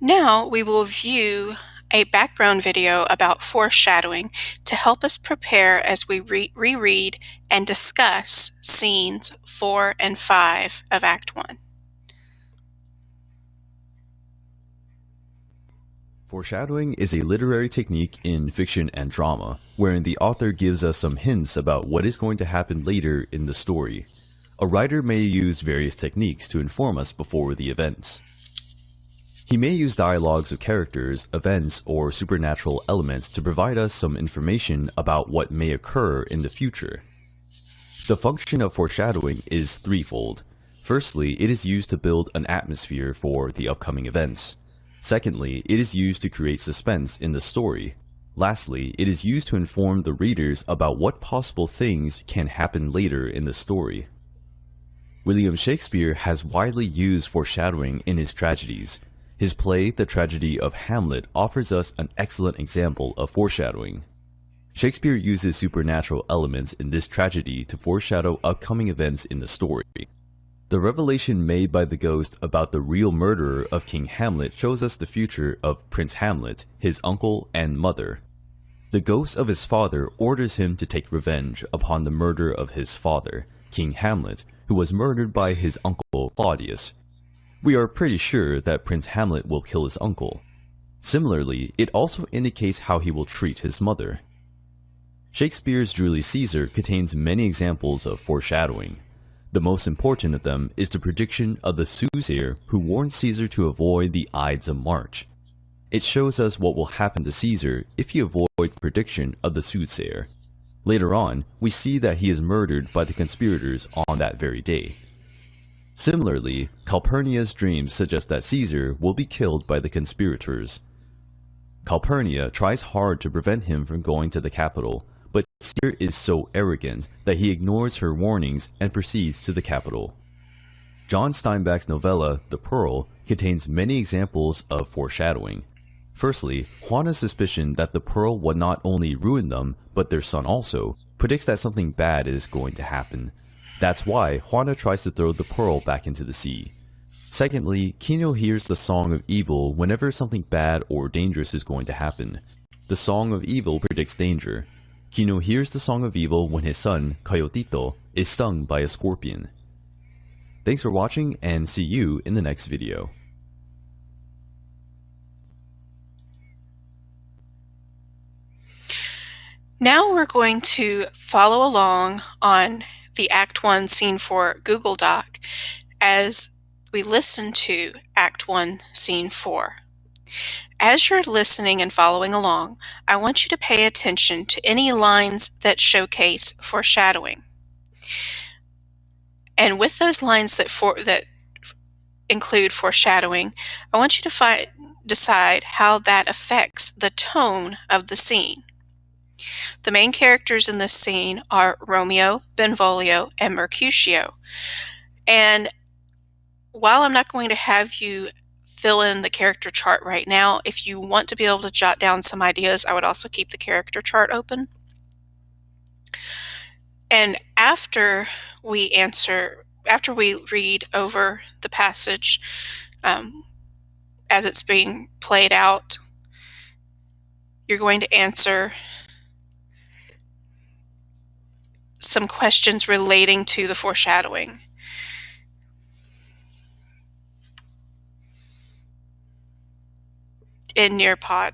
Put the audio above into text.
Now we will view a background video about foreshadowing to help us prepare as we reread and discuss scenes 4 and 5 of Act 1. Foreshadowing is a literary technique in fiction and drama, wherein the author gives us some hints about what is going to happen later in the story. A writer may use various techniques to inform us before the events. He may use dialogues of characters, events, or supernatural elements to provide us some information about what may occur in the future. The function of foreshadowing is threefold. Firstly, it is used to build an atmosphere for the upcoming events. Secondly, it is used to create suspense in the story. Lastly, it is used to inform the readers about what possible things can happen later in the story. William Shakespeare has widely used foreshadowing in his tragedies. His play, The Tragedy of Hamlet, offers us an excellent example of foreshadowing. Shakespeare uses supernatural elements in this tragedy to foreshadow upcoming events in the story. The revelation made by the ghost about the real murderer of King Hamlet shows us the future of Prince Hamlet, his uncle and mother. The ghost of his father orders him to take revenge upon the murder of his father, King Hamlet, who was murdered by his uncle Claudius. We are pretty sure that Prince Hamlet will kill his uncle. Similarly, it also indicates how he will treat his mother. Shakespeare's Julius Caesar contains many examples of foreshadowing. The most important of them is the prediction of the soothsayer who warned Caesar to avoid the Ides of March. It shows us what will happen to Caesar if he avoids the prediction of the soothsayer. Later on, we see that he is murdered by the conspirators on that very day. Similarly, Calpurnia's dreams suggest that Caesar will be killed by the conspirators. Calpurnia tries hard to prevent him from going to the capital, but Caesar is so arrogant that he ignores her warnings and proceeds to the capital. John Steinbeck's novella, The Pearl, contains many examples of foreshadowing. Firstly, Juana's suspicion that the pearl would not only ruin them, but their son also, predicts that something bad is going to happen. That's why Juana tries to throw the pearl back into the sea. Secondly, Kino hears the Song of Evil whenever something bad or dangerous is going to happen. The Song of Evil predicts danger. Kino hears the Song of Evil when his son, Coyotito, is stung by a scorpion. Thanks for watching and see you in the next video. Now we're going to follow along on the Act 1 Scene 4 Google Doc as we listen to Act 1 Scene 4. As you're listening and following along, I want you to pay attention to any lines that showcase foreshadowing. And with those lines that include foreshadowing, I want you to decide how that affects the tone of the scene. The main characters in this scene are Romeo, Benvolio, and Mercutio. And while I'm not going to have you fill in the character chart right now, if you want to be able to jot down some ideas, I would also keep the character chart open. And after we read over the passage as it's being played out, you're going to answer some questions relating to the foreshadowing. In Nearpod.